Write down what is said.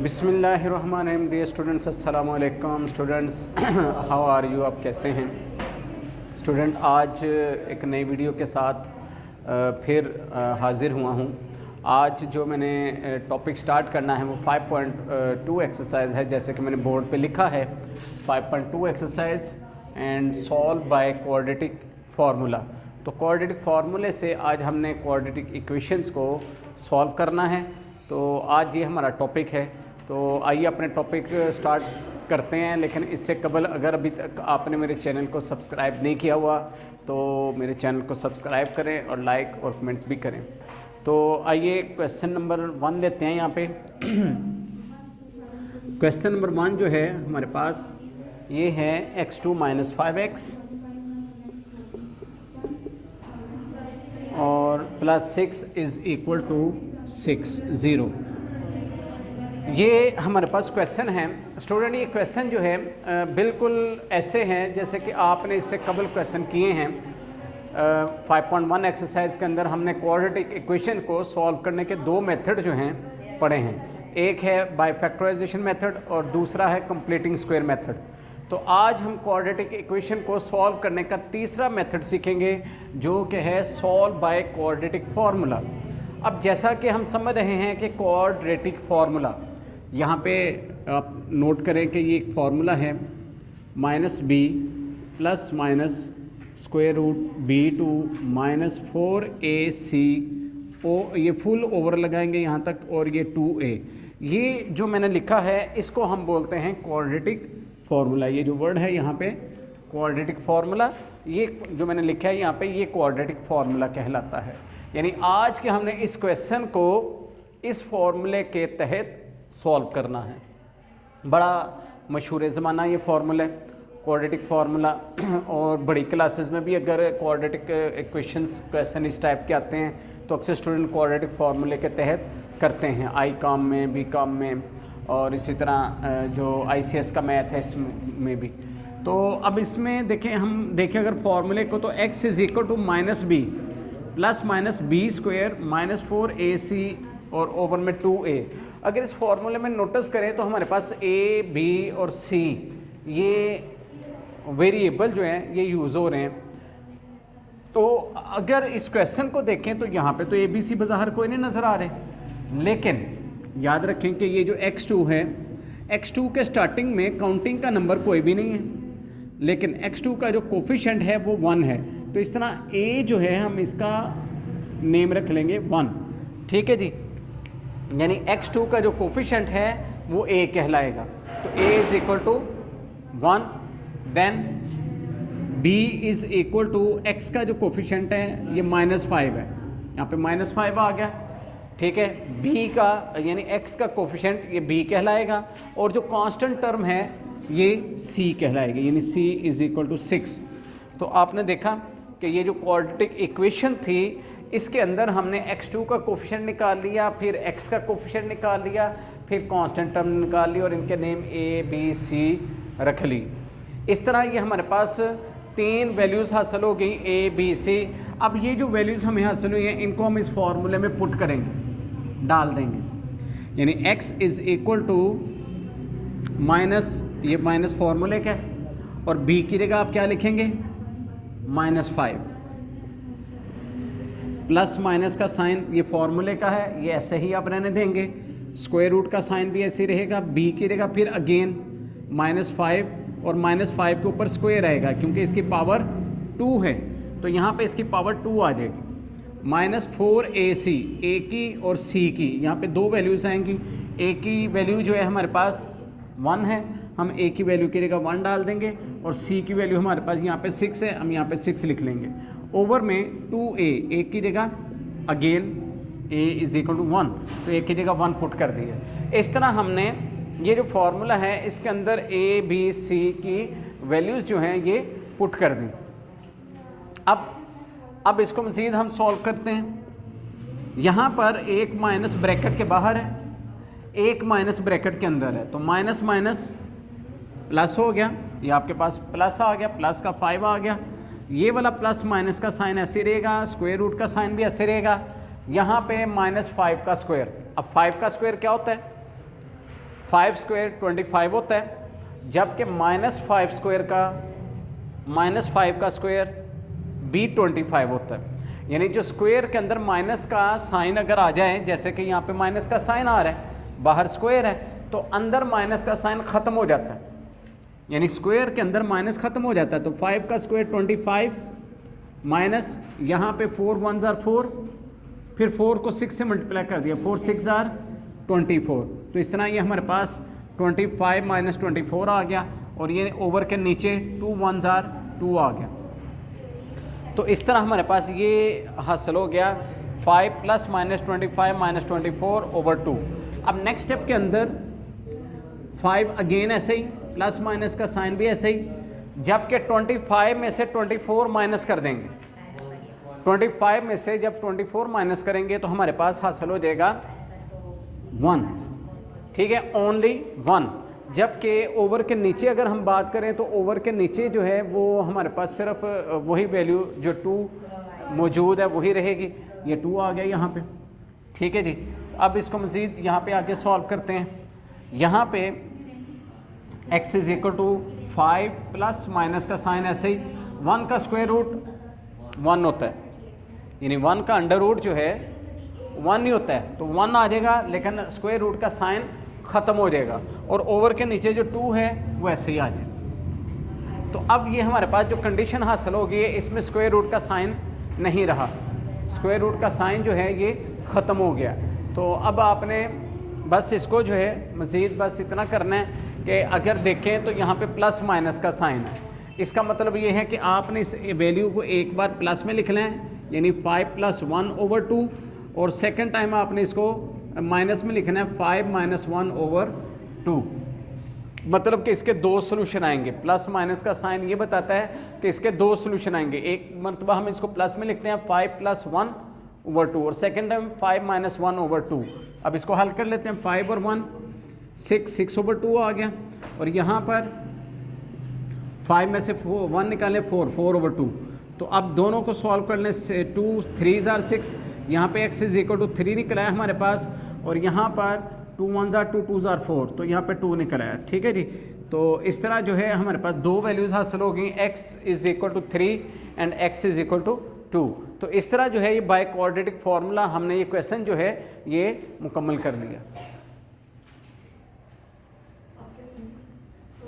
बिस्मिल्लाहिर्रहमानिर्रहीम। Dear students, अस्सलामु अलैकुम स्टूडेंट्स, हाउ आर यू? आप कैसे हैं स्टूडेंट? आज एक नई वीडियो के साथ फिर हाज़िर हुआ हूँ। आज जो मैंने टॉपिक स्टार्ट करना है वो 5.2 एक्सरसाइज है, जैसे कि मैंने बोर्ड पे लिखा है 5.2 exercise and solve by quadratic formula. तो क्वाड्रेटिक फार्मूले से आज हमने क्वाड्रेटिक इक्वेशंस को सॉल्व करना है। तो आज ये हमारा टॉपिक है। तो आइए अपने टॉपिक स्टार्ट करते हैं, लेकिन इससे कबल अगर अभी तक आपने मेरे चैनल को सब्सक्राइब नहीं किया हुआ तो मेरे चैनल को सब्सक्राइब करें और लाइक और कमेंट भी करें। तो आइए क्वेश्चन नंबर 1 लेते हैं यहाँ पे। क्वेश्चन नंबर 1 जो है हमारे पास ये है x2 - 5x और +6 = 6 0। ये हमारे पास क्वेश्चन है स्टूडेंट। ये क्वेश्चन जो है बिल्कुल ऐसे हैं जैसे कि आपने इससे कबल क्वेश्चन किए हैं। 5.1 एक्सरसाइज के अंदर हमने क्वाड्रेटिक इक्वेशन को सॉल्व करने के 2 मेथड जो हैं पढ़े हैं। एक है बाय फैक्टराइजेशन मेथड और दूसरा है कंप्लीटिंग स्क्वायर मेथड। तो आज हम क्वाड्रेटिक इक्वेशन को सॉल्व करने का तीसरा मेथड सीखेंगे, जो कि है सॉल्व बाय क्वाड्रेटिक फार्मूला। अब जैसा कि हम समझ रहे हैं कि क्वाड्रेटिक फार्मूला, यहाँ पे आप नोट करें कि ये एक फार्मूला है -b ± √b2 - 4ac, ये फुल ओवर लगाएंगे यहाँ तक, और ये 2a। ये जो मैंने लिखा है इसको हम बोलते हैं क्वाड्रेटिक फार्मूला। ये जो वर्ड है यहाँ पे क्वाड्रेटिक फार्मूला, ये जो मैंने लिखा है यहाँ पे, ये क्वाड्रेटिक फार्मूला कहलाता है। यानी आज के हमने इस क्वेश्चन को इस फार्मूले के तहत सॉल्व करना है। बड़ा मशहूर ज़माना ये फार्मूला है क्वाड्रेटिक फार्मूला, और बड़ी क्लासेस में भी अगर क्वाड्रेटिक इक्वेशंस क्वेश्चन इस टाइप के आते हैं तो अक्सर स्टूडेंट क्वाड्रेटिक फार्मूले के तहत करते हैं, आई कॉम में, बी कॉम में, और इसी तरह जो ICS का मैथ है इसमें भी। तो अब इसमें देखें, हम देखें अगर फार्मूले को, तो x = -b +-b² -4ac और ओवर में 2a। अगर इस फार्मूले में नोटिस करें तो हमारे पास a, b और c ये वेरिएबल जो हैं ये यूज़ हो रहे हैं। तो अगर इस क्वेश्चन को देखें तो यहाँ पे तो a, b, c बाहर कोई नहीं नज़र आ रहे, लेकिन याद रखें कि ये जो x2 है, x2 के स्टार्टिंग में काउंटिंग का नंबर कोई भी नहीं है, लेकिन x2 का जो कोफिशिएंट है वो 1 है। तो इस तरह a जो है हम इसका नेम रख लेंगे 1, ठीक है जी। यानी x2 का जो कोफिशिएंट है वो a कहलाएगा। तो a = 1, देन b = x का जो कोफिशिएंट है ये -5 है, यहाँ पे -5 आ गया, ठीक है। b का यानी x का कोफिशिएंट ये b कहलाएगा, और जो कांस्टेंट टर्म है ये c कहलाएगी, यानी c = 6। तो आपने देखा कि ये जो क्वाड्रेटिक इक्वेशन थी इसके अंदर हमने x2 का कोफिशिएंट निकाल लिया, फिर x का कोफिशिएंट निकाल लिया, फिर कांस्टेंट टर्म निकाल ली और इनके नेम a, b, c रख ली। इस तरह ये हमारे पास 3 वैल्यूज़ हासिल हो गई, a, b, c। अब ये जो वैल्यूज़ हमें हासिल हुई हैं इनको हम इस फार्मूले में पुट करेंगे, डाल देंगे। यानी x = ये माइनस फार्मूले का, और b की जगह आप क्या लिखेंगे -5, प्लस माइनस का साइन ये फार्मूले का है, ये ऐसे ही आप रहने देंगे। स्क्वायर रूट का साइन भी ऐसे ही रहेगा, b की जगह फिर अगेन -5, और -5 के ऊपर स्क्वायर आएगा क्योंकि इसकी पावर 2 है, तो यहाँ पे इसकी पावर 2 आ जाएगी। -4ac, a की और c की, यहाँ पे 2 वैल्यूज़ आएंगी। a की वैल्यू जो है हमारे पास 1 है, हम a की वैल्यू की जगह 1 डाल देंगे, और c की वैल्यू हमारे पास यहाँ पे 6 है, हम यहाँ पे 6 लिख लेंगे। ओवर में 2a, a की जगह अगेन a = 1, तो a की जगह 1 पुट कर दिया। इस तरह हमने ये जो फार्मूला है इसके अंदर a, b, c की वैल्यूज़ जो हैं ये पुट कर दी। अब इसको मज़ीद हम सॉल्व करते हैं। यहाँ पर एक माइनस ब्रैकेट के बाहर है, एक माइनस ब्रैकेट के अंदर है, तो माइनस माइनस प्लस हो गया, ये आपके पास प्लस आ गया, प्लस का 5 आ गया। ये वाला प्लस माइनस का साइन ऐसे रहेगा, स्क्वायर रूट का साइन भी ऐसे रहेगा। यहाँ पे -5 का स्क्वायर, अब 5 का स्क्वायर क्या होता है 5 स्क्वायर 25 होता है, जबकि -5 स्क्वायर का -5 का स्क्वायर भी 25 होता है। यानी जो स्क्वायर के अंदर माइनस का साइन अगर आ जाए, जैसे कि यहाँ पे माइनस का साइन आ रहा है, बाहर स्क्वायर है, तो अंदर माइनस का साइन ख़त्म हो जाता है, यानी स्क्वायर के अंदर माइनस ख़त्म हो जाता है। तो 5 का स्क्वायर 25 माइनस यहाँ पे 4 1s are 4, फिर 4 को 6 से मल्टीप्लाई कर दिया, 4 6 are 24। तो इस तरह ये हमारे पास 25 माइनस 24 आ गया, और ये ओवर के नीचे 2 1s are 2 आ गया। तो इस तरह हमारे पास ये हासिल हो गया 5 प्लस माइनस 25 माइनस 24 ओवर 2। अब नेक्स्ट स्टेप के अंदर 5 अगेन ऐसे ही, प्लस माइनस का साइन भी ऐसे ही, जबकि 25 में से 24 माइनस कर देंगे। 25 में से जब 24 माइनस करेंगे तो हमारे पास हासिल हो जाएगा 1, ठीक है, ओनली 1। जबकि ओवर के नीचे अगर हम बात करें तो ओवर के नीचे जो है वो हमारे पास सिर्फ वही वैल्यू जो 2 मौजूद है वही रहेगी। ये 2 आ गया यहाँ पे, ठीक है जी। अब इसको मज़ीद यहाँ पे आके सॉल्व करते हैं। यहाँ पे x is equal to 5 plus minus का साइन ऐसे ही, 1 का स्क्वायर रूट 1 होता है, यानी 1 का अंडर रूट जो है 1 ही होता है, तो 1 आ जाएगा, लेकिन स्क्वायर रूट का साइन ख़त्म हो जाएगा, और ओवर के नीचे जो 2 है वो ऐसे ही आ जाएगा। तो अब ये हमारे पास जो कंडीशन हासिल होगी है, इसमें स्क्वायर रूट का साइन नहीं रहा, स्क्वायर रूट का साइन जो है ये ख़त्म हो गया। तो अब आपने बस इसको जो है मज़ीद बस इतना करना है कि अगर देखें तो यहाँ पे प्लस माइनस का साइन है, इसका मतलब ये है कि आपने इस वैल्यू को एक बार प्लस में लिख लें, यानी 5 प्लस 1 ओवर 2, और सेकंड टाइम आपने इसको माइनस में लिखना है 5 माइनस 1 ओवर 2। मतलब कि इसके 2 सोल्यूशन आएंगे। प्लस माइनस का साइन ये बताता है कि इसके 2 सोल्यूशन आएंगे। एक मरतबा हम इसको प्लस में लिखते हैं 5 प्लस 1 ओवर 2, और सेकंड टाइम 5 माइनस 1 ओवर 2। अब इसको हल कर लेते हैं, 5 और 1 6 ओवर 2 आ गया, और यहाँ पर 5 में से 1 निकालें 4 ओवर 2। तो अब दोनों को सॉल्व करने से 2 3s are 6, यहाँ पे x इज इक्वल टू 3 निकला है हमारे पास, और यहाँ पर 2 1s are 2 2s are 4, तो यहाँ पे 2 निकला है, ठीक है जी। तो इस तरह जो है हमारे पास 2 वैल्यूज़ हासिल हो गई, x is equal to 3 and x is equal to 2। तो इस तरह जो है ये बाय क्वाड्रेटिक फार्मूला हमने ये क्वेश्चन जो है ये मुकम्मल कर लिया।